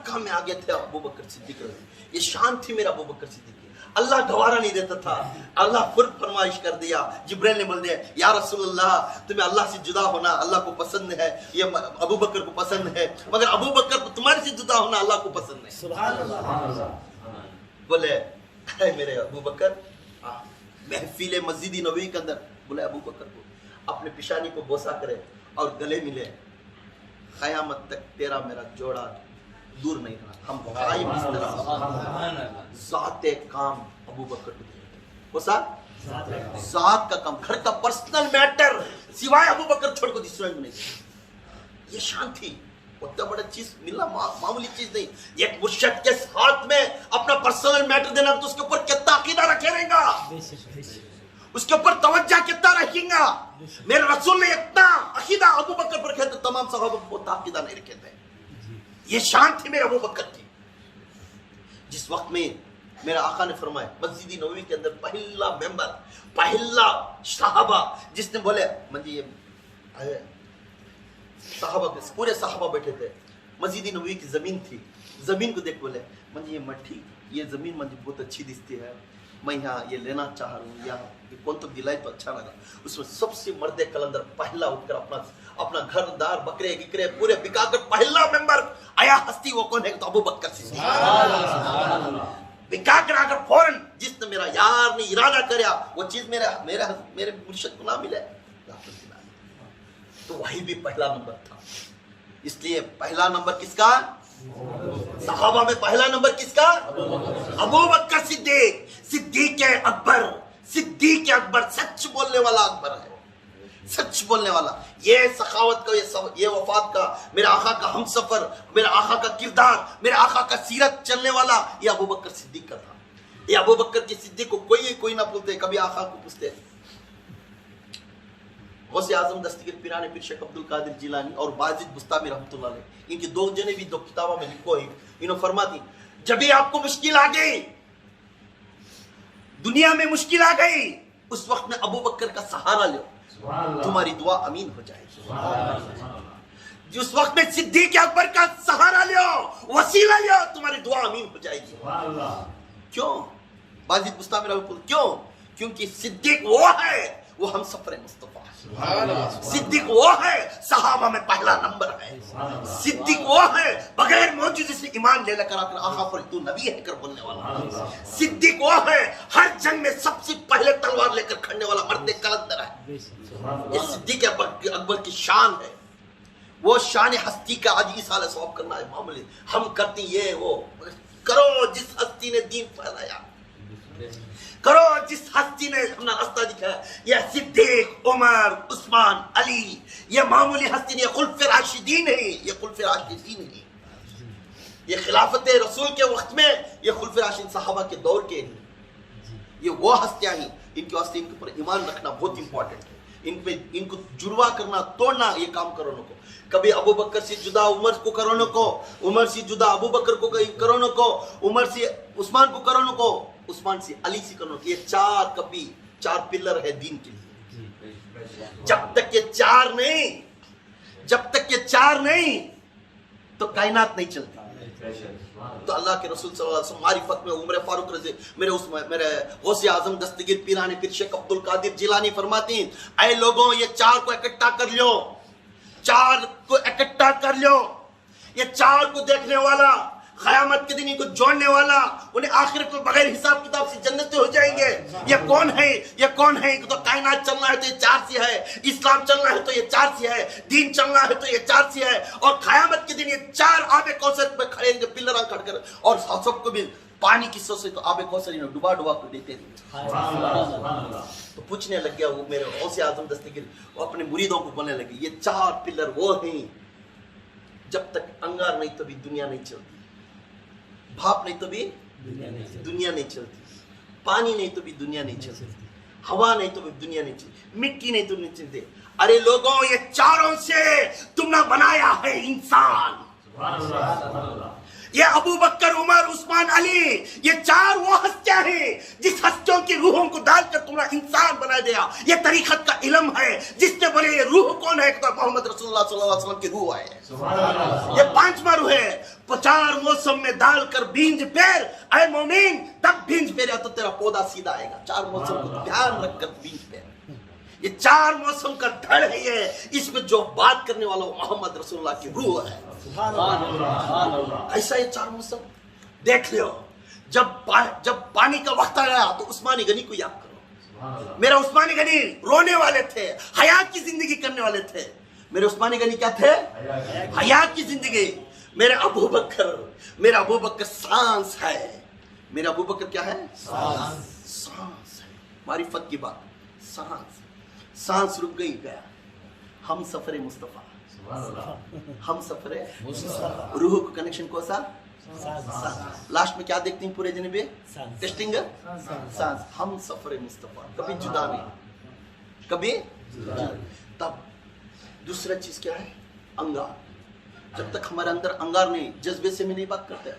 मक्का में आ गए थे अबू बकर सिद्दीक, ये शान थी मेरा अबू बकर सिद्दीक। अल्लाह गवारा नहीं देता था, अल्लाह खुद फरमाइश कर दिया, जिब्राइल ने बोल दिया या रसूलुल्लाह तुम्हें अल्लाह से जुदा होना अल्लाह को पसंद है, ये अबू बकर को पसंद है, मगर अबू बकर को तुम्हारे से जुदा होना अल्लाह को पसंद नहीं। सुभान अल्लाह। बोले मेरे अबू बकर, महफिल मस्जिद नबवी के अंदर बोले अबू बकर को अपने पिशानी को बोसा करे और गले मिले, क़यामत तक तेरा मेरा जोड़ा दूर नहीं रहा, हम कायम इस तरह ज़ाते काम अबू बकर को सा ज़ात का काम, घर का पर्सनल मैटर सिवाय अबू बकर छोड़ को दूसरे में नहीं। ये शान थी, उतना बड़ा चीज मिलना मामूली चीज नहीं। एक मुर्शिद के हाथ में अपना पर्सनल मैटर देना तो उसके ऊपर कितना अकीदा रखे रहेगा, उसके ऊपर तवज्जो कितना रखेगा। मेरे रसूल ने इतना अकीदा अबू बकर पर रखे तो तमाम सहाबा को अकीदा नहीं रखे थे। ये शान थी मेरे अबू बकर की। जिस वक्त में मेरा आका ने फरमाया मस्जिद नबवी के अंदर पहला मेंबर, पहला सहाबा जिसने बोले मंजी ये सहाबा के पूरे सहाबा बैठे थे, मस्जिद नबवी की जमीन थी, जमीन को देख बोले मंजी ये मट्टी ये जमीन मंजी बहुत अच्छी दिखती है, मैं यहाँ ये लेना चाह रहा हूँ, यहाँ कौन तो दिलाई तो अच्छा लगा। उसमें सबसे मर्दे कलंदर पहला उठकर अपना घरदार बकरे गिकरे पूरे बिकाकर पहला मेंबर आया, हस्ती वो कौन है तो अबू बकर सिद्दीक। बिकाकर आकर फौरन जिसने मेरा यार ने इरादा किया वो चीज मेरे मुर्शिद को ना मिले तो वही भी पहला नंबर था। इसलिए पहला नंबर किसका? सहाबा में पहला नंबर किसका? अबू बकर सिद्दीक, सिद्दीक अकबर, सिद्दीक अकबर, सच बोलने वाला अकबर है, सच बोलने वाला। ये सखावत का ये वफात का मेरा आका का हमसफर, मेरा आका का किरदार, मेरा आका का सीरत चलने वाला ये अबू बकर सिद्दीक का था। ये अबू बकर के सिद्दीक को कोई ना पूछते, कभी आका को पूछते। गौसे आजम दस्तगीर पीराने पीर शेख अब्दुल कादिर जिलानी और बाजिद बुस्तामी रहमतुल्लाह अलैह, इनकी दो जने भी दो किताबों में लिखो है, इन्होंने फरमाती जब भी आपको मुश्किल आ गई, दुनिया में मुश्किल आ गई, उस वक्त में अबू बकर का सहारा लो, तुम्हारी दुआ अमीन हो जाएगी। जिस वक्त में सिद्दीक अकबर का सहारा लो, वसीला लो, तुम्हारी दुआ अमीन हो जाएगी। क्यों? बाजिद बुस्तामी रहमतुल्लाह, क्यों? क्योंकि सिद्दीक वो है, वो हम सफर मुस्तफा, सिद्दीक वो है, सहाबा में पहला नंबर है, सिद्दीक वो है बगैर मौजूदगी से ईमान ले लेकर आकर आका पर तू नबी है कर बोलने वाला, सिद्दीक वो है हर जंग में सबसे पहले तलवार लेकर खड़ने वाला मर्द कलंदर है। ये सिद्दीक अकबर की शान है, वो शान हस्ती का आज इस हाल सवाब करना है मामूली। हम करती ये वो करो जिस हस्ती ने दीन फैलाया, करो जिस हस्ती ने अपना रास्ता दिखाया। ये सिद्दीक, उमर, उस्मान, अली, ये मामूली हस्ती नहीं, ये खुल्फे राशिदीन है, ये खुल्फे राशिदीन है। ये खिलाफत रसूल के वक्त में ये खुल्फे राशिदीन सहाबा के दौर के हैं, ये वो हस्तियां हैं। इनके वास्ते इनके ऊपर ईमान रखना बहुत इंपॉर्टेंट है, इनको जुड़वा करना, तोड़ना ये काम करो न को। कभी अबू बकर से जुदा उमर को करो न को, उमर से जुदा अबू बकर को करो न को, उमर से उस्मान को करो न को, उस्मान से अली से करो। ये चार पिलर है दीन के लिए। जब तक ये चार नहीं तो कायनात नहीं चलती। तो अल्लाह के रसूल सल्लल्लाहु अलैहि वसल्लम मारिफत में उमर फारूक रज़ी मेरे गौसे आजम दस्तगीर पीराने पीर शेख अब्दुल कादिर जिलानी फरमाती हैं, ऐ लोगों ये चार को इकट्ठा कर लो, चार को इकट्ठा कर लो। ये चार को देखने वाला, क़यामत के दिन इनको जोड़ने वाला, उन्हें आखिरत में बगैर हिसाब किताब से जन्नत हो जाएंगे। ये कौन है? ये कौन है? तो कायनात चलना है तो ये चार से है, इस्लाम चलना है तो ये चार से है, दीन चलना है तो ये चार से है। और क़यामत के दिन ये चार आबे कौसर में खड़े होंगे, पिलर खड़कर, और सबको भी पानी की सोच से तो आबे कौसर इन्हें डुबा कर देते थे। तो पूछने लग गया वो मेरे गौसे आजम दस्तगीर, वो अपने मुरीदों को बोलने लगे ये चार पिलर वो हैं, जब तक अंगार नहीं तभी दुनिया नहीं चलती, भाप नहीं तो भी दुनिया नहीं चलती, पानी नहीं तो भी दुनिया नहीं चलती, हवा नहीं तो भी दुनिया नहीं चलती, मिट्टी नहीं तो नहीं चलती। अरे लोगों ये चारों से तुमने बनाया है इंसान, ये अबू बकर, उमर, उस्मान, अली, ये चार वो हस्तियां हैं जिस हस्तियों की रूहों को डालकर तुम्हारा इंसान बना दिया। ये तरीकत का इल्म है जिसने बोले ये रूह कौन है, तो मोहम्मद रसूलुल्लाह सल्लल्लाहु अलैहि वसल्लम की रूह है। ये पांचवा रूह है। 4 मौसम में डालकर बींज पेर, ऐ मोमिन तब बींज पेर तो तेरा पौधा सीधा आएगा। 4 मौसम को ध्यान रखकर बींज पेर। ये 4 मौसम का धड़ है ये। इसमें जो बात करने वाला मोहम्मद रसूलुल्लाह की रूह है। ऐसा ये 4 मौसम देख लो। जब पानी का वक्त आया तो उस्मानी गनी को याद करो। मेरा उस्मानी गनी रोने वाले थे, हयात की जिंदगी करने वाले थे। मेरे उस्मानी गनी क्या थे? हयात की जिंदगी। मेरे अबू बकर सांस है। मेरा अबू बकर क्या है? सांस है। मारिफत की बात, सांस रुक गई, गया। हम सफरे मुस्तफा, हम सफरे रूह को कनेक्शन को सा लास्ट में क्या देखते हैं पूरे जने पे? टेस्टिंग सांस। हम सफरे मुस्तफा, कभी जुदा नहीं, कभी तब दूसरा चीज क्या है? अंगार। जब तक हमारे अंदर अंगार नहीं, जज्बे से में नहीं बात करते।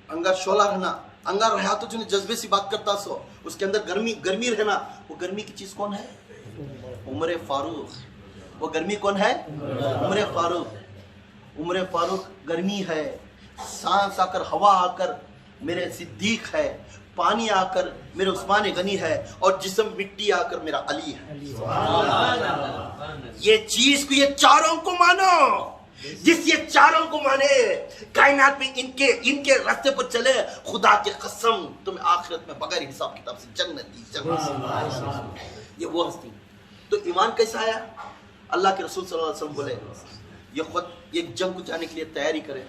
अंगार शोला रहना, अंगार रहा तो जो जज्बे से बात करता सो, उसके अंदर गर्मी रहना। वो गर्मी की चीज कौन है? उमर फारूक। वो गर्मी कौन है? उमर फारूक गर्मी है। सांस आकर, हवा आकर मेरे सिद्दीक है। पानी आकर मेरे उस्मान गनी है। और जिस्म मिट्टी आकर मेरा अली है। ये चीज को, ये चारों को मानो। जिस ये चारों को माने, कायनात में इनके रास्ते पर चले, खुदा की कसम तुम्हें आखिरत में बगैर हिसाब किताब से जन्नत दी। ये वो हस्ती। तो ईमान कैसा आया? अल्लाह के रसूल सल्लल्लाहु अलैहि वसल्लम बोले ये खुद एक जंग को जाने के लिए तैयारी करें।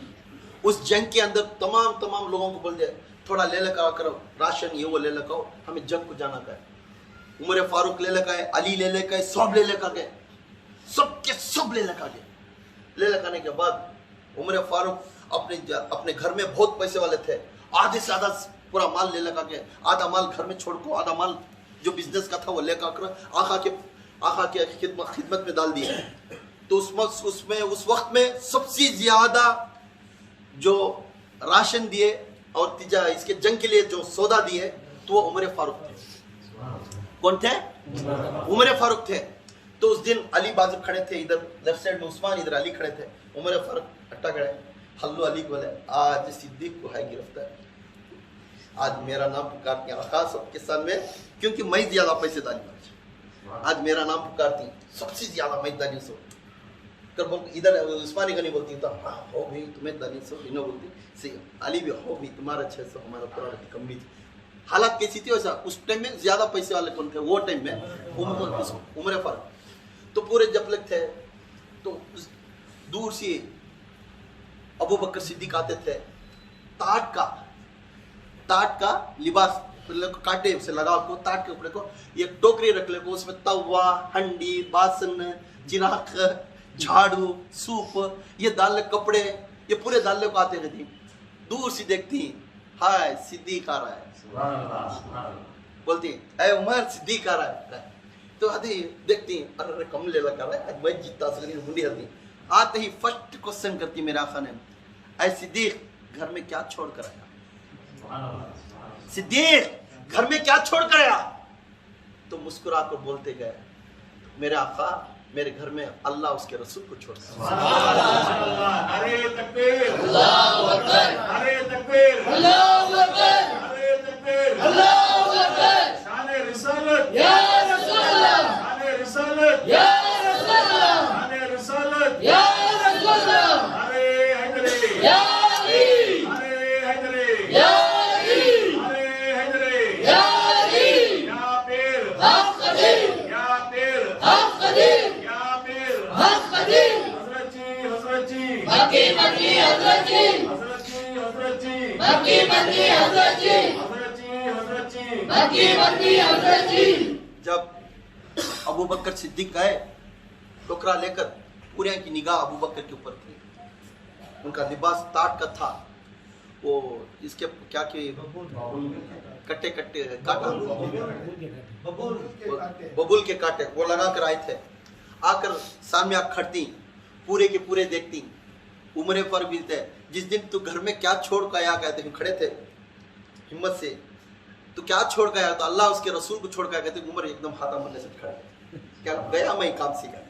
उस जंग के अंदर तमाम लोगों को बोल दे थोड़ा ले लेकर करो राशन, ये वो ले लेकर हमें जंग को जाना है। उमर फारूक ले लेकर, अली ले लेकर, सब ले लेकर गए, सब ले लेकर गए। ले लगाने के बाद उमर फारूक अपने घर में बहुत पैसे वाले थे, आधे से आधा पूरा माल ले लगा के, आधा माल घर में छोड़ को, आधा माल जो बिजनेस का था वो लेकर आका के खिदमत में डाल दिया। तो उसमें उस वक्त में सबसे ज्यादा जो राशन दिए और इसके जंग के लिए जो सौदा दिए तो वो उमर फारूक थे। कौन थे? उमर फारूक थे। तो उस दिन अली बाजू खड़े थे, इधर लेफ्ट साइड में उस्मान, इधर अली खड़े थे। उमर फारूक अट्टा खड़े, हल्लो अली बोले आज सिद्दीक को है गिरफ्तार, आज मेरा नाम पुकारती आका सबके सामने, क्योंकि मैं ज्यादा पैसे डाली, आज मेरा नाम पुकारती सबसे ज्यादा मैं दानी सो कर। इधर उस्मानी गनी बोलती तो हाँ हो भी तुम्हें दानी सो, इन्हों बोलती सही, अली भी हो भी तुम्हारा 600 हमारा पुराना की कमी थी। हालात कैसी थी वैसा? उस टाइम में ज्यादा पैसे वाले कौन थे? वो टाइम में उमर फारूक। तो पूरे जब लग थे तो दूर से अबू बकर सिद्दीक आते थे, टाट का लिबास कांटे से लगा को, टाट के ऊपर को एक टोकरी रख ले को, उसमें तवा, हंडी, बासन, चिराग, झाड़ू, सूप ये डाल कपड़े, ये पूरे डालने को आते रहती। दूर से देखती हाय सिद्दीक आ रहा है, बोलती ऐ उमर सिद्दीक आ रहा है। तो आधी देखती अरे कम ले लगा रहा है, मैं जीतता सकती मुंडी हती। आते ही फर्स्ट क्वेश्चन करती मेरे आका ने, ऐ सिद्दीक घर में क्या छोड़ कर आया? सिद्दीक घर में क्या छोड़ कर आया? तो मुस्कुरा कर बोलते गए मेरे आका मेरे घर में अल्लाह उसके रसूल को छोड़ कर। अरे तकबीर, अल्लाहू अकबर, अरे तकबीर, अल्लाहू अकबर, अरे तकबीर, अल्लाहू अकबर। शाने रिसालत या रसूल अल्लाह, शाने रिसालत या रसूल अल्लाह, शाने रिसालत या रसूल अल्लाह। अरे हैदरी या अली, अरे हैदरी या अली, अरे हैदरी या अली। या पीर हक कदीर, या पीर हक कदीर, या पीर हक कदीर। हजरत जी मक्की मक्की हजरत जी, हजरत जी मक्की मक्की हजरत जी, हजरत जी मक्की मक्की हजरत जी। जब अबू बकर सिद्दीक गए टोकरा लेकर, पूरे की निगाह अबू बकर के ऊपर थी। उनका लिबास टाट का था, वो इसके क्या के कट्टे कट्टे काटा, बबूल के काटे वो लगा कर आए थे। आकर सामने आग खड़ती, पूरे के पूरे देखती, उम्र पर भी थे। जिस दिन तू घर में क्या छोड़ कर आया, कहते हम खड़े थे हिम्मत से, तो क्या छोड़ कर आया? तो अल्लाह उसके रसूल को छोड़ कर, कहते उम्र एकदम हाथा मरने से खड़े, क्या गया मैं काम सीखा।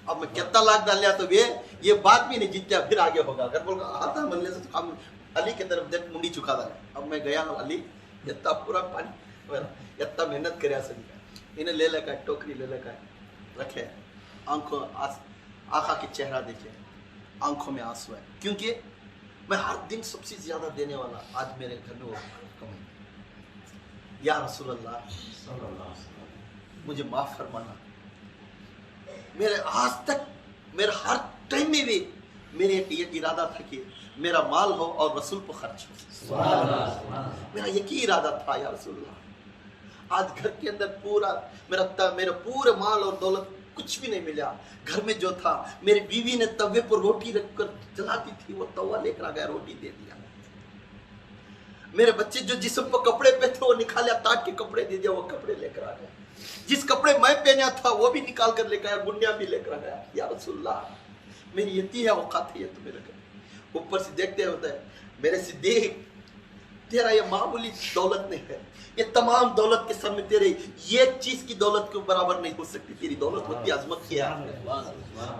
अब मैं कितना लाख डाल लिया तो ये बात भी नहीं जीतया, फिर आगे होगा। अगर बोल हाथा मरने से तो काम अली की तरफ देख मुंडी चुका था। अब मैं गया अली इतना पूरा पानी इतना मेहनत कर इन्हें ले लगा, टोकरी ले लगा रखे, आंखों आका के चेहरा देखे, आंखों में आंसू है, क्योंकि मैं हर दिन सबसे ज्यादा देने वाला आज मेरे घर में वो कम है। या रसूल अल्लाह मुझे माफ फरमाना। मेरे आज तक मेरे हर टाइम में भी मेरे ये इरादा था कि मेरा माल हो और रसूल को खर्च हो। मेरा यही इरादा था या रसूलल्लाह। आज घर के अंदर पूरा मेरा पूरे माल और दौलत कुछ भी नहीं मिला। घर में जो था मेरी बीवी ने तवे पर रोटी रखकर जलाती थी, वो तवा लेकर आ गया, रोटी दे दिया। मेरे बच्चे जो जिस्म पर कपड़े पे थे वो निकाला, ताट के कपड़े दे दिया, वो कपड़े लेकर आ गया। जिस कपड़े मैं पहना था वो भी निकाल कर लेकर आया, गुंडिया भी लेकर आया। या रसूलल्लाह मेरी यती है औकात है तो मेरे घर। ऊपर से देखते होता है मेरे सिद्दीक, तेरा ये मामूली दौलत नहीं है, ये तमाम दौलत के सामने तेरे ये चीज की दौलत के बराबर नहीं हो सकती। तेरी दौलत होती अजमत की है।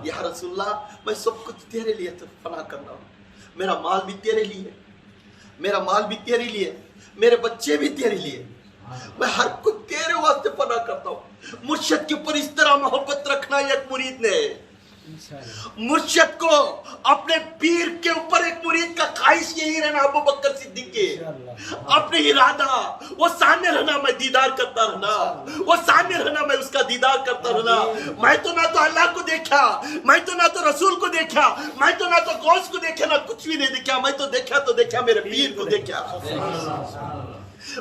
या रसूलल्लाह मैं सब कुछ तेरे लिए तो फना करना हूँ। मेरा माल भी तेरे लिए, मेरा माल भी तेरे लिए, मेरे बच्चे भी तेरे लिए, मैं हर कुछ तेरे वास्ते फना करता हूँ। मुर्शिद के ऊपर इस तरह मोहब्बत रखना एक मुरीद ने, मुर्शिद को अपने पीर के ऊपर एक मुरीद का ख्वाहिश यही रहना, अबू बकर सिद्दीक के अपने इरादा, वो सामने रहना, मैं दीदार करता रहना, वो सामने रहना, मैं उसका दीदार करता रहना। मैं तो ना तो अल्लाह को देखा, मैं तो ना तो रसूल को देखा, मैं तो ना तो गौस को देखा, ना कुछ भी नहीं देखा। मैं तो देखा मेरे पीर को देखा।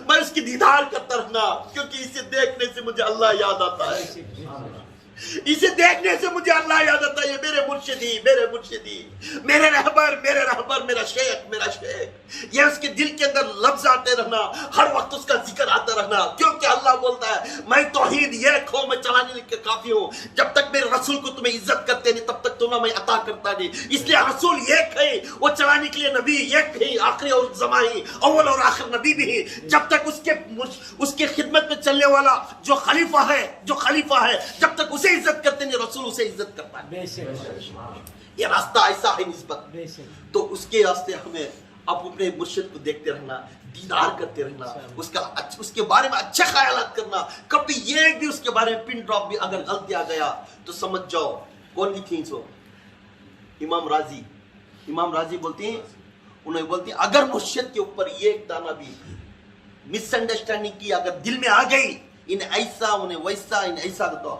मैं उसकी दीदार करता रहना, क्योंकि इसे देखने से मुझे अल्लाह याद आता है। इसे देखने से मुझे अल्लाह याद आता है। मेरे मुर्शिदी, मेरे रहबर, मेरा शेख, ये उसके दिल के अंदर लफ्ज आते रहना, हर वक्त उसका जिक्र आता रहना, क्योंकि अल्लाह बोलता है मैं तौहीद एक हो, मैं चलाने के काफी हूँ। जब तक मेरे रसूल को तुम्हें इज्जत करते नहीं तब तक तुम्हें मैं अता करता नहीं। इसलिए रसूल एक है, वो चलाने के लिए नबी एक है, आखिरी और ज़मानी, अव्वल और आखिर नबी भी है। जब तक उसके खिदमत में चलने वाला जो खलीफा है, जब तक उसे इज्जत करते नहीं, रसूल उसे इज्जत करता है। ये रास्ता ऐसा है निस्बत। तो उसके रास्ते हमें अब अपने मुर्शिद को देखते रहना, दीदार करते रहना, उसके बारे में अच्छे ख्यालात करना। कभी ये भी उसके बारे में पिन ड्रॉप भी अगर गलती आ गया तो समझ जाओ कौन दी थी सो इमाम राजी बोलते हैं, उन्हें बोलते हैं अगर मुर्शिद के ऊपर ये एक दाना भी मिसअंडरस्टैंडिंग की अगर दिल में आ गई, इन्हें ऐसा उन्हें वैसा, इन्हें ऐसा तो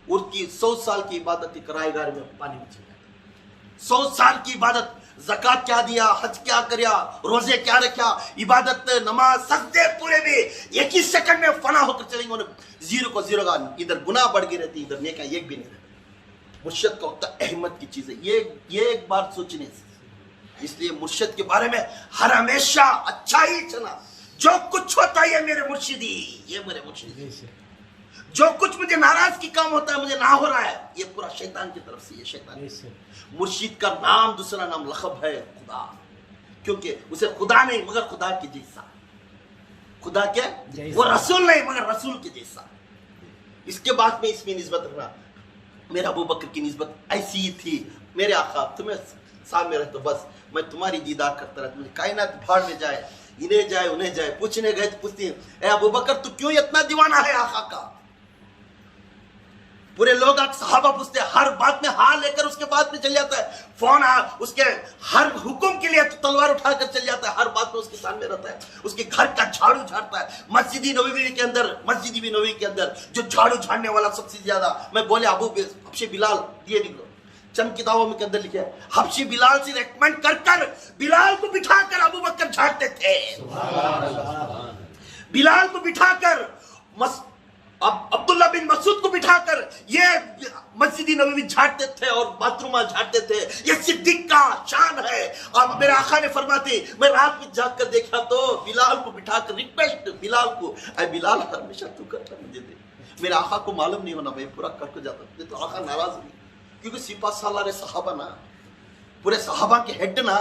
उसकी 100 साल की इबादत किराएगार में पानी में चल जाता। 100 साल की इबादत, ज़कात क्या दिया, हज क्या किया, रोजे क्या रखा, इबादत, नमाज, सजदे पूरे भी एक ही सेकंड में फना होकर चलेंगे। उन्हें जीरो को जीरो का, इधर गुनाह बढ़ गई रहती, इधर नेका एक भी नहीं रहता। मुर्शिद का होता अहमद की चीज है ये एक बार सोचने से। इसलिए मुर्शिद के बारे में हर हमेशा अच्छा ही चला। जो कुछ होता है ये मेरे मुर्शिदी, जो कुछ मुझे नाराज की काम होता है, मुझे ना हो रहा है, ये पूरा शैतान की तरफ से, ये शैतान। मुर्शिद का नाम दूसरा नाम लखब है खुदा, क्योंकि उसे खुदा नहीं मगर खुदा के जैसा, खुदा के वो रसूल नहीं मगर रसूल के जैसा। इसके बाद में इसमें निस्बत रखना, मेरा अबू बकर की निस्बत ऐसी ही थी। मेरे आका तुम्हें सामने रहे तो बस मैं तुम्हारी दीदार करता रहता, मुझे कायनात भाड़ में जाए, इन्हें जाए उन्हें जाए, पूछने गए तो पूछती है अबू बकर तू क्यों इतना दीवाना है आका का? पूरे लोग सहाबा पूछते हैं, हर बात में हाँ लेकर उसके बाद में चल जाता है, फोन उसके हर हुक्म के लिए तलवार उठाकर चल जाता है, हर बात में उसके सामने रहता है, उसके घर का झाड़ू झाड़ता है। मस्जिदी नबवी के अंदर जो झाड़ू झाड़ने वाला सबसे ज्यादा, मैं बोले हबशी बिलाल दिए निकलो, चंद किताबों में के अंदर लिखे हबशी बिलाल से रेकमेंड कर बिलाल को बिठाकर अबू बकर झाड़ते थे। बिलाल को बिठाकर अब्दुल्ला बिन मसूद को बिठाकर ये मस्जिदी नबवी झाड़ते थे और बाथरूम झाड़ते थे। ये सिद्दीक का शान है। और मेरे आका ने फरमाते, मैं रात में जाग कर देखा तो बिलाल को बिठाकर रिक्वेस्ट, बिलाल को बिलाल हमेशा तू करता मुझे दे। मेरे आका को मालूम नहीं होना, मैं पूरा करके जाता तो आका नाराज हुई, क्योंकि सिपा सालार सहाबा ना पूरे सहाबा के हेड ना,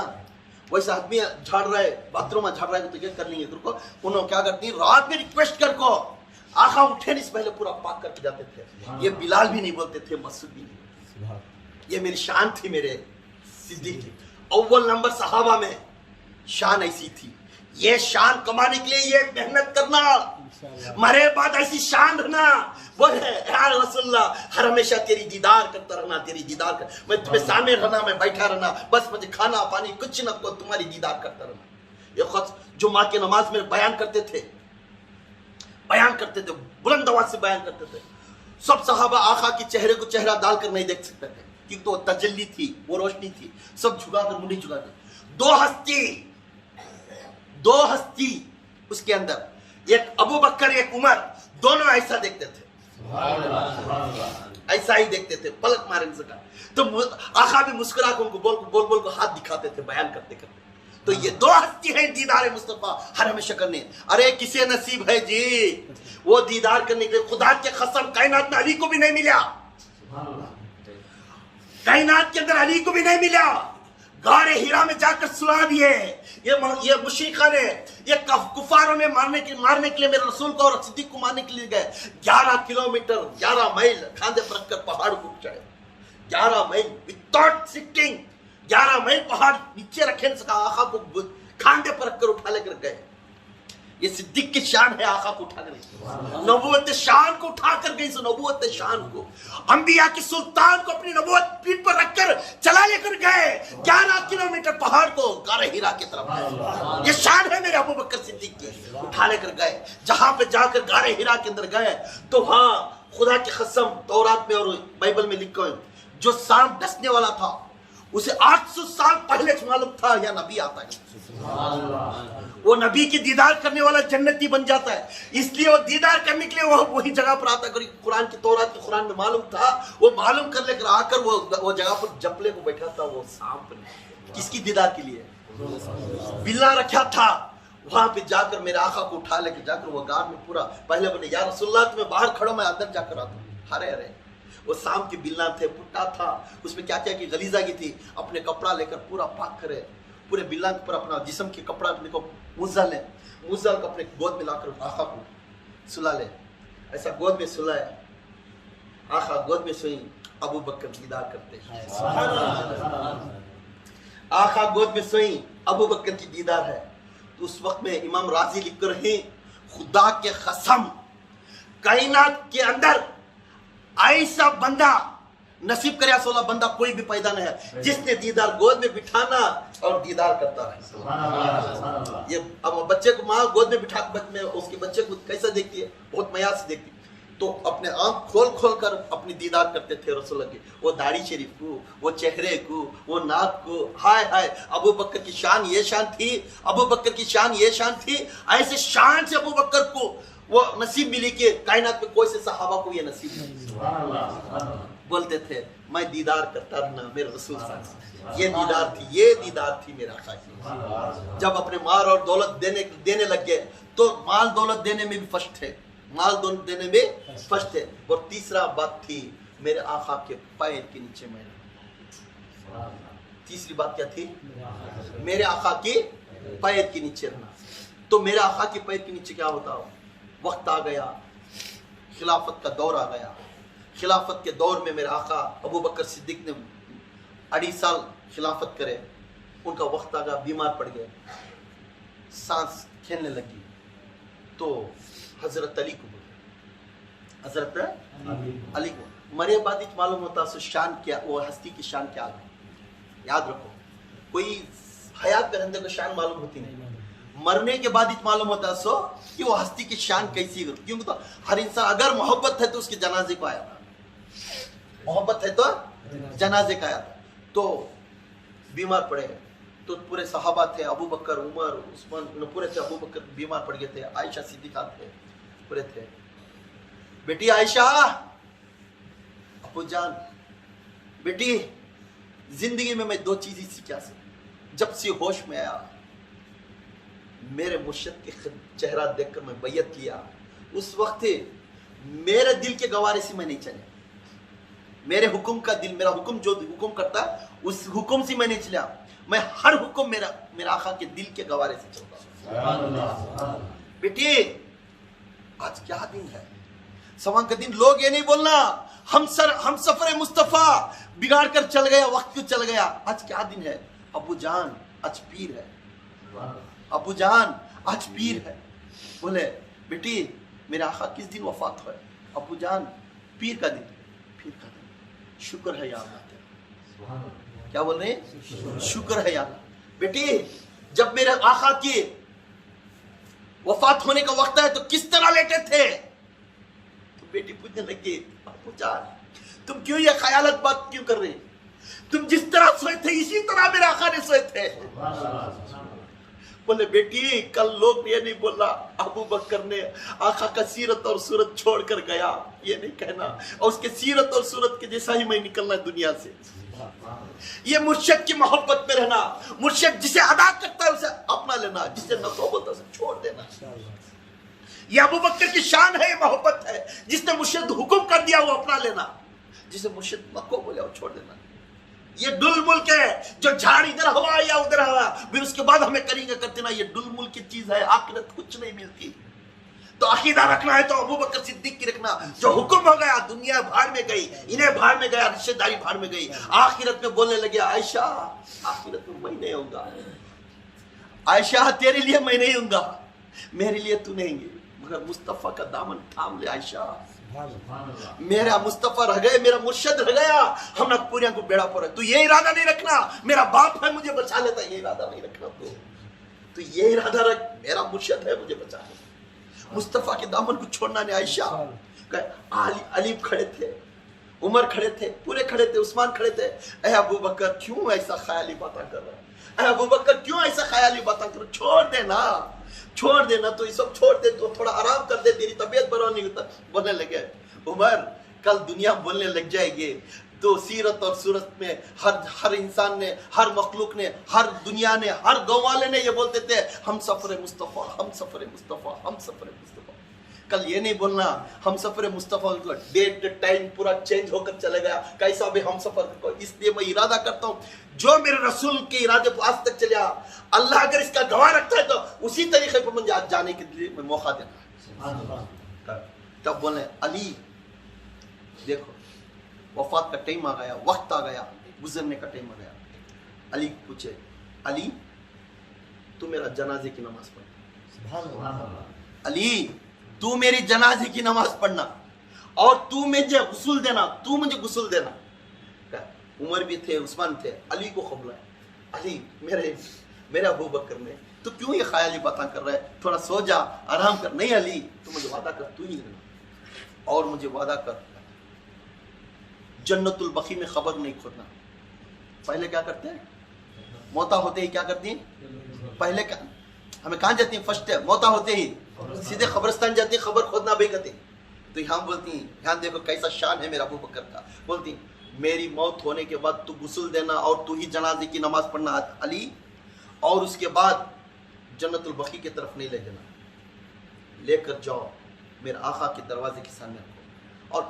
वैसे आदमी झाड़ रहा है, बाथरूम में झाड़ रहा है तो ये कर लेंगे तुमको, उन्होंने क्या करती, रात में रिक्वेस्ट कर को आका उठे नहीं, पहले पूरा पाक करके जाते थे। ये बिलाल भी नहीं बोलते थे, मसूद भी नहीं। ये मेरी शान थी मेरे सिद्दीक की। अव्वल नंबर सहाबा में शान ऐसी थी। ये शान कमाने के लिए ये मेहनत करना, मरे बाद ऐसी शान रहना, वो है यार रसूलुल्लाह, हर हमेशा तेरी दीदार करता रहना, तेरी दीदार कर, मैं तुम्हें सामने रहना, मैं बैठा रहना, बस मुझे खाना पानी कुछ न को, तुम्हारी दीदार करता रहना। ये खुद जो माँ के नमाज में बयान करते थे, बुलंद आवाज से बयान करते थे। सब सहाबा आका के चेहरे को चेहरा डालकर नहीं देख सकते थे, क्योंकि तो तजल्ली थी, वो रोशनी थी। सब झुकाकर मुंडी झुकाकर, दो हस्ती उसके अंदर, एक अबू बकर एक उमर, दोनों ऐसा देखते थे, ऐसा ही देखते थे, पलक मारे नहीं सका। तो आका भी मुस्कुरा के उनको बोल को हाथ दिखाते थे बयान करते करते। तो ये दो हस्ती है दीदार मुस्तफा हर हमेशा करने। अरे किसे नसीब है जी वो दीदार करने के लिए, खुदा के कसम कायनात में अली को भी नहीं मिला, कायनात के अंदर अली को भी नहीं मिला। गारे हीरा में जाकर सुला दिए ये मुशरिका ने, ये कुफारों ने मारने के लिए मेरे रसूल को और सिद्दीक को मारने के लिए गए। 11 किलोमीटर 11 मील खांधे पर रखकर पहाड़ को चढ़े, 11 मील विदाउट सिटिंग, 11 मील पहाड़ नीचे रखे सका, आका को खांधे पर रखकर उठा लेकर गए। ये सिद्दीक की शान है, आका को उठा कर, नबूवत शान को उठा कर गई, नबूवत शान को, अंबिया के सुल्तान को अपनी नबूवत पीठ पर रखकर चला लेकर गए 11 किलोमीटर पहाड़ को गारे हीरा की तरफ। ये शान है मेरे अबू बकर सिद्दीक की, उठा लेकर गए। जहां पे जाकर गारे हीरा के अंदर गए तो हाँ, खुदा की कसम तौरात में और बाइबल में लिखा है, जो सांप डसने वाला था उसे 800 साल पहले मालूम था या नबी आता है, वो नबी की दीदार करने वाला जन्नती बन जाता है। इसलिए वो दीदार करने के लिए वो वही जगह पर आता है। कुरान की तौरात के कुरान में मालूम था, वो मालूम कर लेकर आकर वो जगह पर जपले को बैठा था, वो सांप ने किसकी दीदार के लिए बिल्ला रखा था। वहां पे जाकर मेरे आका को उठा लेकर जाकर वो गार में पूरा पहले बने, या रसूलुल्लाह तुम्हें बाहर खड़ो, मैं अंदर जाकर आता। अरे वो शाम के बिल्ला थे, पुट्टा था, उसमें क्या क्या की गलीजा की थी। अपने कपड़ा लेकर पूरा पाक करे, पूरे बिल्ला के ऊपर अपना जिस्म के कपड़ा अपने को मुज़ल को अपने गोद में लाकर आका को सुला ले। ऐसा गोद में सुलाए, आका गोद में सोई, अबू बकर दीदार करते, आका गोद में सोई, अबू बकर की दीदार है। तो उस वक्त में इमाम राजी लिख कर हैं, खुदा के कसम कायनात के अंदर ऐसा बंदा नसीब करे, 16 बंदा कोई भी पैदा नहीं है जिसने दीदार गोद में बिठाना और दीदार करता है। ये अब बच्चे को माँ गोद में बिठा उसके बच्चे को कैसा देखती है, बहुत मयार से देखती, तो अपने आंख खोल कर अपनी दीदार करते थे रसूल की, वो दाढ़ी शरीफ को, वो चेहरे को, वो नाक को। हाय हाय, अबू बकर की शान ये शान थी, अबू बकर की शान ये शान थी। ऐसे शान से अबू बकर को वो नसीब मिली कि कायनात में कोई से सहाबा को ये नसीब नहीं। बोलते थे मैं दीदार करता रहना मेरे रसूल साहब, ये दीदार थी मेरा आका की। जब अपने माल और दौलत देने लग गए तो माल दौलत देने में भी फर्स्ट थे, माल दौलत देने में फर्स्ट थे। और तीसरा बात थी मेरे आका के पैर के नीचे मैं, तीसरी बात क्या थी, मेरे आका के पैर के नीचे रहना। तो मेरे आका के पैर के नीचे क्या होता, वक्त आ गया, खिलाफत का दौर आ गया। खिलाफत के दौर में मेरे आका अबू बकर सिद्दीक ने 2.5 साल खिलाफत करे, उनका वक्त आ गया, बीमार पड़ गए, सांस खेलने लगी। तो हजरत अली को बोले, हजरत अली को मरे बाद मालूम होता सो शान क्या, वो हस्ती की शान क्या है। याद रखो, कोई हयात में रहने को शान मालूम होती नहीं, मरने के बाद मालूम होता सो कि वो हस्ती की शान कैसी है। क्योंकि तो हर इंसान अगर मोहब्बत है तो उसके जनाजे को आया था, मोहब्बत है तो जनाजे का आया था। तो बीमार पड़े तो पूरे सहाबा थे, अबू बकर, उमर, उस्मान पूरे थे। अबू बकर बीमार पड़ गए थे, आयशा सिद्दीक़ा थे, पूरे थे। बेटी आयशा, अबू जान, बेटी जिंदगी में मैं 2 चीजें सीखा से, जब से होश में आया मेरे मुर्शिद के चेहरा देखकर मैं बैयत किया, उस वक्त मेरे दिल के गवारे से मैं नहीं चले। मेरे हुक्म का दिल, मेरा हुक्म जो हुक्म करता उस हुक्म से मैं नहीं चला, मैं हर हुक्म मेरा आका के दिल के गवारे से चलता हूं। बेटे आज क्या दिन है, सवां का दिन। लोग ये नहीं बोलना हम सफर मुस्तफा बिगाड़ कर चल गया, वक्त क्यों चल गया। आज क्या दिन है, अबू जान आज पीर है, अबू जान आज पीर है। बोले बेटी मेरे आका किस दिन वफात हुए, अबू जान पीर का दिन, पीर का दिन। शुक्र है या अल्लाह तेरा, क्या बोल रहे हैं, शुक्र है या अल्लाह। बेटी जब मेरे आका की वफात होने का वक्त है तो किस तरह लेटे थे, तो बेटी पूछने लगी अबू जान तुम क्यों ये ख्यालत बात क्यों कर रहे, तुम जिस तरह सोए थे इसी तरह मेरे आका ने सोए थे। बोले बेटी कल लोग ये नहीं बोला अबू बकर ने आका का सीरत और सूरत छोड़ कर गया, ये नहीं कहना, और उसके सीरत और सूरत के जैसा ही मैं निकलना है दुनिया से। ये मुर्शिद की मोहब्बत में रहना, मुर्शिद जिसे अदा करता है उसे अपना लेना, जिसे नफरत उसे छोड़ देना। ये अबू बकर की शान है, ये मोहब्बत है। जिसने मुर्शिद हुक्म कर दिया वो अपना लेना, जिसे मुर्शिद मक्को बोले वो छोड़ देना। ये डुल मुल्क है जो झाड़ इधर हवा या उधर हवा, फिर उसके बाद हमें करेंगे करते ना, ये डुल मुल्क की चीज है, आखिरत कुछ नहीं मिलती। तो अकीदा रखना है तो अबू बकर सिद्दीक की रखना, जो हुक्म हो गया दुनिया भाड़ में गई, इन्हें भाड़ में गया, रिश्तेदारी भाड़ में गई। आखिरत में बोलने लगे आयशा आखिरत में मैं नहीं होऊंगा, आयशा तेरे लिए मैं नहीं होऊंगा, मेरे लिए तू नहीं है, मगर मुस्तफा का दामन थाम ले आयशा, मेरा मुस्तफा रह गए, मेरा मुर्शिद रह गया, हम ना पूरियां को बेड़ा पर। तू ये इरादा नहीं रखना मेरा बाप है मुझे बचा लेता, ये इरादा नहीं रखना, तो ये इरादा रख मेरा मुर्शिद है मुझे बचा लेता। मुस्तफा के दामन को छोड़ना नहीं। आयशा अली खड़े थे, उमर खड़े थे, पूरे खड़े थे, उस्मान खड़े थे। ऐ अबू बकर क्यों ऐसा ख्याली बातें कर रहा है, ऐ अबू बकर क्यों ऐसा ख्याली बातें कर, छोड़ देना, छोड़ देना, तो ये सब छोड़ दे, तो थोड़ा आराम कर दे, तेरी तबीयत बरा नहीं होता। बोलने लगे उमर कल दुनिया बोलने लग जाएगी, तो सीरत और सूरत में हर इंसान ने, हर मखलूक ने, हर दुनिया ने, हर गाँव वाले ने ये बोलते थे हम सफर मुस्तफ़ा, हम सफर मुस्तफ़ा, हम सफर मुस्तफ़ा। कल ये नहीं बोलना हम सफर मुस्तफ़ा, डेट टाइम पूरा चेंज होकर चले गया, कैसा भी हम सफर को। इसलिए मैं इरादा करता हूँ जो मेरे रसूल के इरादे पर आज तक चला, अल्लाह अगर इसका गवाह रखता है तो उसी तरीके पर मुझे आज जाने के लिए मैं मौका देना। तब बोले अली देखो वफात का टाइम आ गया, वक्त आ गया, गुजरने का टाइम आ गया। अली पूछे अली तू मेरा जनाजे की नमाज पढ़, अली तू मेरी जनाजे की नमाज पढ़ना और तू मुझे गुस्ल देना, तू मुझे गुस्ल देना। उमर भी थे, उस्मान थे, अली को खबला अली मेरे अबू बकर ने तो क्यों ये ख्याली बातें कर रहा है, थोड़ा सो जा आराम कर। नहीं अली तू मुझे वादा कर, तू ही देना और मुझे वादा कर जन्नतुल बकी में खबर नहीं खोदना। पहले क्या करते हैं, मौता होते ही क्या करती हैं, पहले क्या हमें कहाँ जाती हैं, फर्स्ट है मौता होते ही सीधे खबरस्तान जाती है, खबर खोदना भी करती। तो यहाँ बोलती हैं, ध्यान देखो कैसा शान है मेरा अबू बकर का। बोलती मेरी मौत होने के बाद तू गुस्ल देना और तू ही जनाजे की नमाज पढ़ना अली, और उसके बाद जन्नतुल बकी की तरफ नहीं ले जाना, लेकर जाओ मेरे आका के दरवाजे के सामने रखो और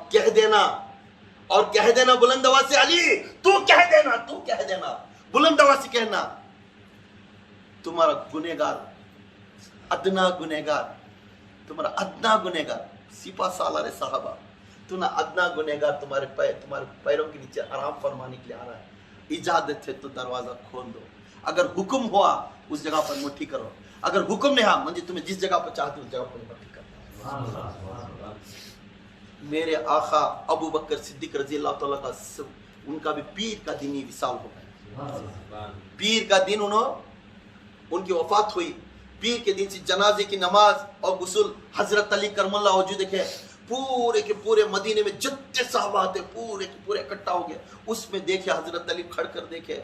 कह देना बुलंद आवाज से, अली तू कह देना बुलंद आवाज से कहना, तुम्हारा गुनहगार अदना गुनहगार, तुम्हारा अदना गुनहगार सिपा सालार साहबा, तू ना अदना गुनहगार तुम्हारे पैरों के नीचे आराम फरमाने के लिए आ रहा है, इजाजत है तो दरवाजा खोल दो, अगर हुक्म हुआ उस जगह पर मुट्ठी करो, अगर हुक्म नहीं हुआ मुझे तुम्हें जिस जगह पर चाहते उस जगह पर मुट्ठी करना। मेरे आका अबू बकर सिद्दीक रजी अल्लाह तआला का उनका भी पीर का दिन ही विसाल हो गया। पीर का दिन उनकी वफात हुई, पीर के दिन से जनाजे की नमाज और गुस्ल हजरत अली करमल्लाह वजू देखे, पूरे के पूरे मदीने में जितने साहबा थे पूरे के पूरे इकट्ठा हो गए, उसमें देखे हजरत अली खड़ कर देखे।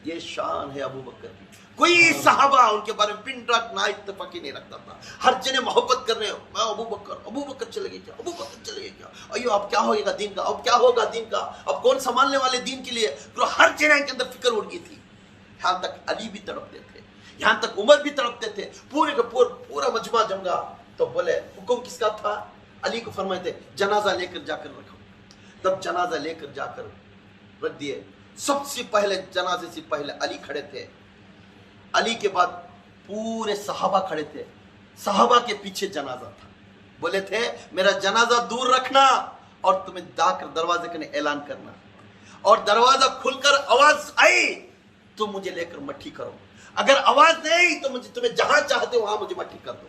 ये शान है अबू बकर की, कोई साहबा उनके बारे में पिन ड्रॉप ना इत्तेफाकी नहीं रखता था, हर जने मोहब्बत कर रहे हो, मैं अबू बकर चले गए क्या, अबू बकर चले गए क्या, अयो अब क्या होगा दीन का, अब क्या होगा दीन का, अब कौन संभालने वाले दीन के लिए, तो हर जने के अंदर फिक्र उड़ गई थी। यहाँ तक अली भी तड़पते थे, यहाँ तक उमर भी तड़पते थे, पूरे का पूरा मजमा जमगा। तो बोले हुक्म किसका था, अली को फरमाए थे जनाजा लेकर जाकर रखो, तब जनाजा लेकर जाकर रख दिए। सबसे पहले जनाजे से पहले अली खड़े थे, अली के बाद पूरे सहाबा खड़े थे, सहाबा के पीछे जनाजा था। बोले थे मेरा जनाजा दूर रखना और तुम्हें जाकर दरवाजे के ऐलान करना, और दरवाजा खुलकर आवाज आई तो मुझे लेकर मट्ठी करो, अगर आवाज नहीं आई तो मुझे तुम्हें जहां चाहते हो वहां मुझे मट्ठी कर दो।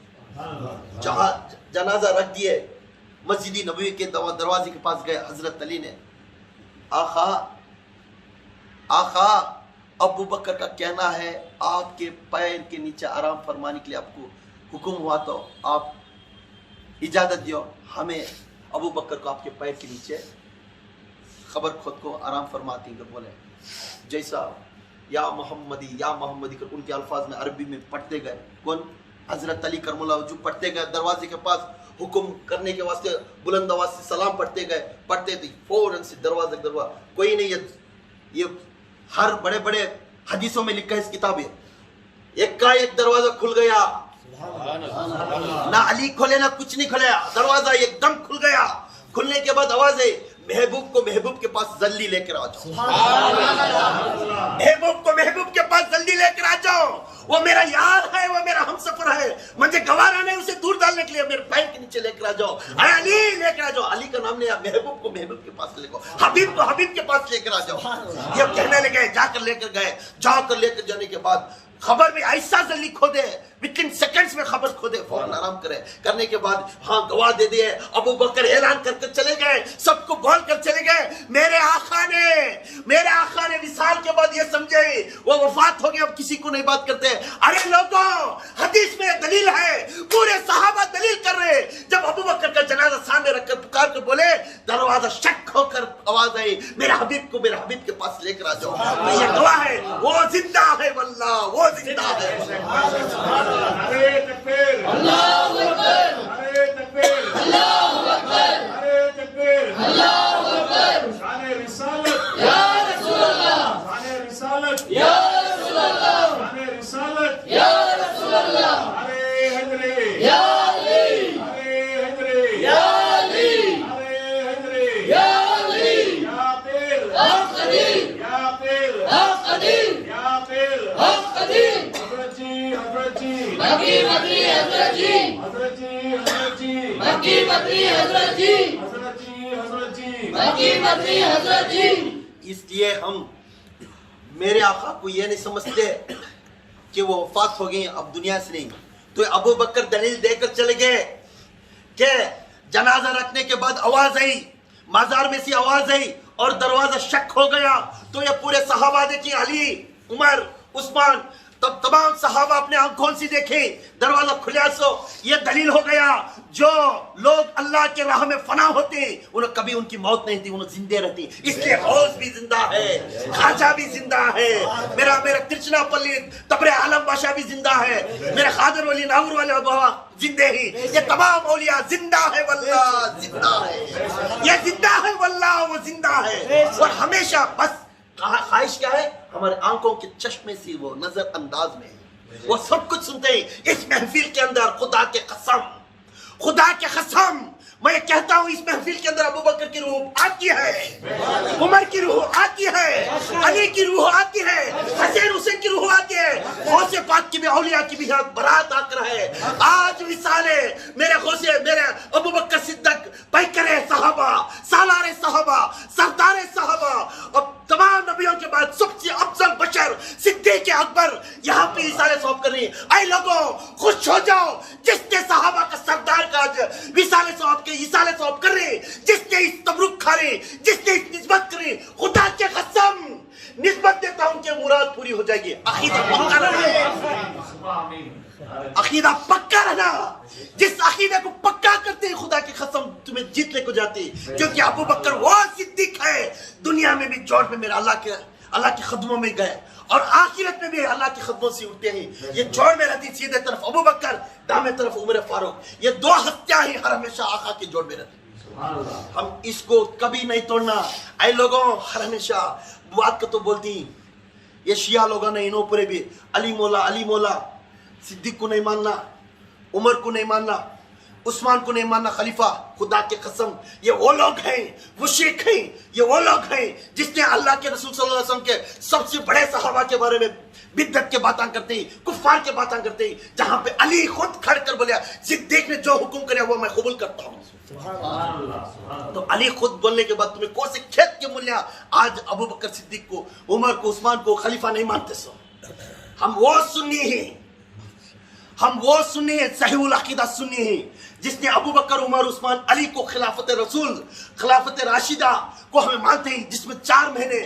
जहां जनाजा रख दिए, मस्जिद नबवी के दरवाजे के पास गए। हजरत अली ने आखा अबू बकर का कहना है आपके पैर के नीचे आराम फरमाने के लिए आपको हुक्म हुआ, तो आप इजाजत दियो हमें अबू बकर को आपके पैर के नीचे खबर खुद को आराम फरमाती कर बोले। जैसा या मोहम्मदी कर उनके अल्फाज में अरबी में पढ़ते गए। कौन? हजरत अली करमुल्लाह वजह पढ़ते गए, दरवाजे के पास हुक्म करने के वास्ते बुलंद आवाज से सलाम पढ़ते गए, पढ़ते थे फौरन से दरवाजा कोई नहीं। ये हर बड़े बड़े हदीसों में लिखा है इस किताब में, एक का एक दरवाजा खुल गया, ना अली खोले ना कुछ नहीं खोले, दरवाजा एकदम खुल गया। खुलने के बाद आवाज है महबूब को महबूब के पास जल्दी लेकर आ जाओ, महबूब को महबूब के पास जल्दी लेकर आ जाओ, वो मेरा यार है, वो मेरा हमसफर है, मुझे गवारा नहीं उसे दूर डालने के लिए मेरे पैर के नीचे लेकर आ जाओ, अली लेकर आ जाओ। अली का नाम नहीं, महबूब को महबूब के पास लेकर, हबीब को हबीब के पास लेकर आ जाओ। ये कहने लगे, जाकर लेकर गए। जाकर लेकर जाने के बाद खबर भी ऐसा जल्दी खोदे, विदिन सेकंड्स में खबर खोदे, फौरन आराम करे। करने के बाद हाँ गवाह दे दिए। अबू बकर ऐलान करके चले गए, सबको बोल कर चले गए मेरे आका ने विसाल के बाद ये समझे वो वफात हो गए, अब किसी को नहीं बात करते। अरे लोगों, हदीस में दलील है, पूरे सहाबा दलील कर रहे। जब अबू बकर का जनाजा सामने रखकर पुकार कर बोले, दरवाजा शक होकर आवाज आई मेरे हबीब को मेरे हबीब के पास लेकर आ जाओ। तो ये गवाह है, वो जिंदा है वल्लाह, वो जिंदा है। नारे तकबीर, अल्लाहू अकबर, नारे तकबीर, अल्लाहू अकबर, नारे तकबीर, अल्लाहू अकबर। शाने रिसालत या रसूल अल्लाह, शाने रिसालत या रसूल अल्लाह, शाने रिसालत या रसूल अल्लाह। अरे हैदरी या अली, अरे हैदरी या अली, अरे हैदरी या अली, या पीर हक कदीर, या पीर हक कदीर, या पीर हक कदीर। हजरत जी मक्की बदरी हजरत जी, हजरत जी मक्की बदरी हजरत जी, हजरत जी मक्की बदरी हजरत जी। इसलिए हम मेरे आका को ये नहीं समझते कि वो वफात हो गई अब दुनिया से नहीं। तो अबू बकर दलील देकर चले गए कि जनाजा रखने के बाद आवाज आई, मजार में से आवाज आई और दरवाजा शक हो गया। तो ये पूरे सहाबा देखे, अली, उमर, उस्मान, तब तमाम सहाबा अपने आंखों से देखे, दरवाजा खुला। सो ये दलील हो गया, जो लोग अल्लाह के राह में फना होते उन्हें कभी उनकी मौत नहीं थी, उन्हें जिंदे रहती। इसलिए गौस भी जिंदा है, खाजा भी जिंदा है, मेरा तिरचना पल्ली तबरे आलम बादशाह भी जिंदा है, मेरे खादर वली नाहूर वाले बाबा जिंदे ही। ये तमाम औलिया जिंदा है वल्लाह, जिंदा है, ये जिंदा है वल्लाह, वो जिंदा है। और हमेशा बस ख्वाहिश क्या है, हमारे आंखों के चश्मे से वो नजर अंदाज में है, वो सब कुछ सुनते हैं। इस महफिल के अंदर खुदा के कसम मैं कहता हूँ, इस महफिल के अंदर अबू बकर की रूह आती है, उमर की रूह आती है, अली की रूह आती है, हसैन हुसैन की रूह आती है, गौसे पाक की भी औलिया की भी बारात आकर है। आज विसाले मेरे गौसे, मेरे अबू बकर सिद्दीक, पैकरे सहाबा, सालारे सहाबा, सरदारे सहाबा, अब तमाम नबियों के बाद सबसे अफजल बशर सिद्दीक अकबर यहाँ पे इसाले सौंप कर रही है। ऐ लोगों, खुश हो जाओ जिसने सहाबा का सरदार का आज विसाले सौंप के इसाले सौंप कर रहे, जिसने इस तबरुक खा रहे, जिसने इस निस्बत करे। खुदा के कसम निस्बत देता हूं कि मुराद पूरी हो जाएगी। अकीदा पक्का रहना, अकीदा पक्का रहना। जिस अकीदे को पक्का करते हैं, खुदा की कसम तुम्हें जीत लेकर जाती, क्योंकि अबू बकर वो सिद्दीक है, दुनिया में भी जोर पे मेरे अल्लाह के खदमों में गए और आखिरत में भी अल्लाह के खदमों से उठते हैं। ये जोड़ में रहती, सीधे तरफ अबू बकर, दामे तरफ उमर फारूक, ये दो हत्या ही हर हमेशा आका के जोड़ में रहती। हम इसको कभी नहीं तोड़ना। ऐ लोगों, हर हमेशा बात का तो बोलती, ये शिया लोगों ने इन्हों पर भी अली मौला सिद्दीक को नहीं मानना, उमर को नहीं मानना, عثمان کو نہیں ماننا خلیفہ، خدا کی قسم یہ وہ لوگ ہیں، وہ شیخ ہیں، یہ وہ لوگ ہیں جس نے اللہ کے رسول صلی اللہ علیہ وسلم کے سب سے بڑے صحابہ کے بارے میں بدعت کے باتیں کرتے ہیں، کفار کے باتیں کرتے ہیں، جہاں پہ علی خود کھڑ کر بولیا صدیق نے جو حکم کرے وہ میں قبول کرتا ہوں۔ تو علی خود بولنے کے بعد تمہیں کون سے کھیت کے ملیاں آج ابو بکر صدیق کو، عمر کو، عثمان کو خلیفہ نہیں مانتے سو؟ ہم وہ سنی ہیں، ہم وہ سنی ہیں، صحیح العقیدہ سنی ہیں جس نے ابو بکر، عمر، عثمان، علی کو خلافت رسول، خلافت راشدہ کو ہمیں مانتے ہیں، جس میں 4 مہینے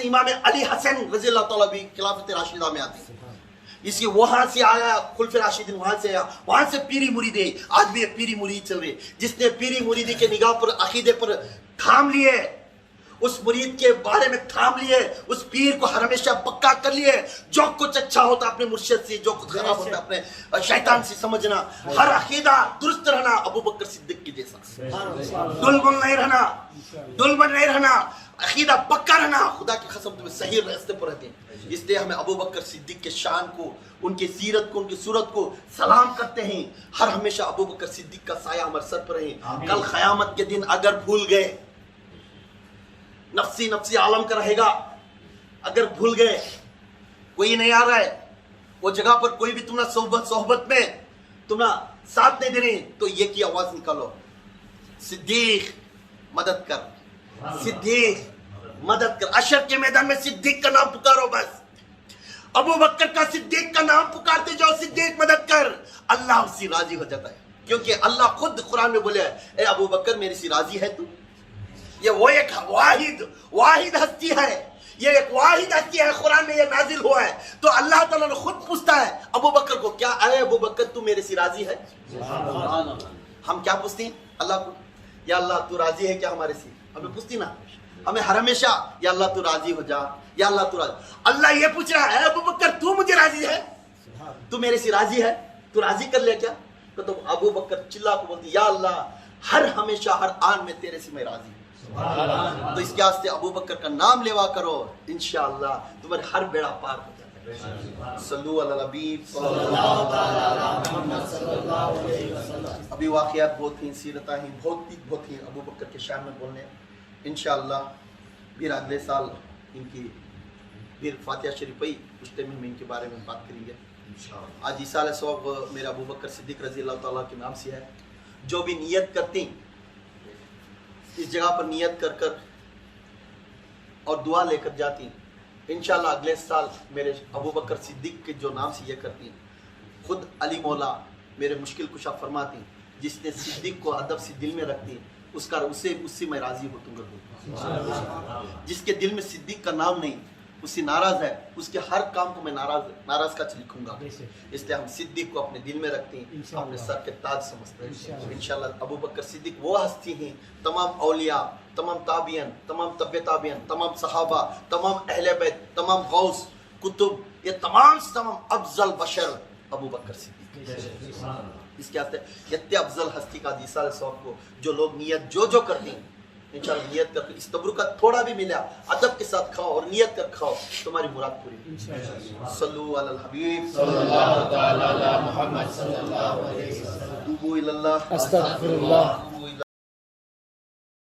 امام علی حسن رضی اللہ تعالیٰ بھی خلافت راشدہ میں آتے ہیں۔ اس کی وہاں سے آیا خلف راشدین، وہاں سے آیا، وہاں سے پیری مرید ہے، آج بھی ایک پیری مرید چل رہی، جس نے پیری مریدی کے نگاہ پر، عقیدے پر تھام لیے، اس مرید کے بارے میں تھام لیے، اس پیر کو ہمیشہ پکا کر لیے، جو کچھ اچھا ہوتا اپنے مرشد سے، جو کچھ خراب ہوتا اپنے شیطان سے سمجھنا، ہر عقیدہ درست رہنا ابو بکر صدیق کی جیسا، دلبل نہیں رہنا، دلبل نہیں رہنا، عقیدہ پکا رہنا، خدا کی قسم تمہیں صحیح راستے پر رہتے ہیں۔ اس لیے ہمیں ابو بکر صدیق کے شان کو، ان کی سیرت کو، ان کی صورت کو سلام کرتے ہیں، ہر ہمیشہ ابو بکر صدیق کا سایہ ہمارے سر پر رہے۔ کل قیامت کے دن اگر بھول گئے، نفسی نفسی عالم کا رہے گا، اگر بھول گئے، کوئی نہیں آ رہا ہے وہ جگہ پر، کوئی بھی تمہارا صحبت میں تمہارا ساتھ نہیں دے رہے، تو یہ کی آواز نکالو، صدیق مدد کر، صدیق مدد کر۔ عشر کے میدان میں صدیق کا نام پکارو، بس ابو بکر کا، صدیق کا نام پکارتے جاؤ، صدیق مدد کر، اللہ اس سے راضی ہو جاتا ہے، کیونکہ اللہ خود قرآن میں بولے اے ابو بکر میرے سے راضی ہے تو؟ یہ وہ ایک واحد ہستی ہے، یہ ایک واحد ہستی ہے، قرآن میں یہ نازل ہوا ہے، تو اللہ تعالیٰ نے خود پوچھتا ہے ابو بکر کو، کیا اے ابو بکر تو میرے سے راضی ہے؟ ہم کیا پوچھتے ہیں اللہ کو؟ یا اللہ تو راضی ہے کیا ہمارے سے؟ ہمیں پوچھتی نا، ہمیں ہر ہمیشہ یا اللہ تو راضی ہو جا، یا اللہ تو راضی۔ اللہ یہ پوچھ رہا ہے اے ابو بکر تو مجھے راضی ہے؟ تو میرے سے راضی ہے؟ تو راضی کر لیا کیا؟ تو ابو بکر چلا کو بولتی یا اللہ ہر ہمیشہ ہر آن میں تیرے سے میں راضی ہوں۔ تو اس کے واسطے ابو بکر کا نام لیوا کرو، انشاءاللہ تمہارے ہر بیڑا پار ہو جاتا ہے۔ صلو علی الحبیب صلی اللہ علیہ وسلم۔ ابھی واقعات بہت ہیں، سیرتیں ہیں، بہت ہیں ابو بکر کے شان میں بولنے، انشاءاللہ پھر اگلے سال ان کی پھر فاتحہ شریف پڑھی، اس ٹائم میں ان کے بارے میں بات کریں گے۔ آج ایسال ثواب میرا ابو بکر صدیق رضی اللہ تعالیٰ کے نام سے ہے۔ جو بھی نیت کرتے ہیں اس جگہ پر نیت کر کر اور دعا لے کر جاتی ہیں، انشاءاللہ اگلے سال میرے ابو بکر صدیق کے جو نام سے یہ کرتی ہیں، خود علی مولا میرے مشکل کشا فرماتی ہیں، جس نے صدیق کو ادب سے دل میں رکھتی ہیں اس سے میں راضی ہوتوں گا۔ جس کے دل میں صدیق کا نام نہیں، اس سے ناراض ہے، اس کے ہر کام کو میں ناراض کا لکھوں گا۔ اس لیے ہم صدیق کو اپنے دل میں رکھتے ہیں، اپنے سر کے تاج سمجھتے ہیں۔ انشاءاللہ ابو بکر صدیق وہ ہستی ہیں، تمام اولیاء، تمام تابعین، تمام تبع تابعین، تمام صحابہ، تمام اہل بیت، تمام غوث کتب، یہ تمام افضل بشر ابو بکر صدیق۔ اس کے واسطے اتنے افضل ہستی کا ایسال ثواب کو جو لوگ نیت جو کرتے ہیں، انشاءاللہ نیت کر کے اس تبرک کا تھوڑا بھی ملا ادب کے ساتھ کھاؤ اور نیت کر کھاؤ، تمہاری مراد پوری۔ صلو علی الحبیب صلی اللہ تعالی علی محمد صلی اللہ علیہ وسلم۔ توبوا الی اللہ، استغفر اللہ۔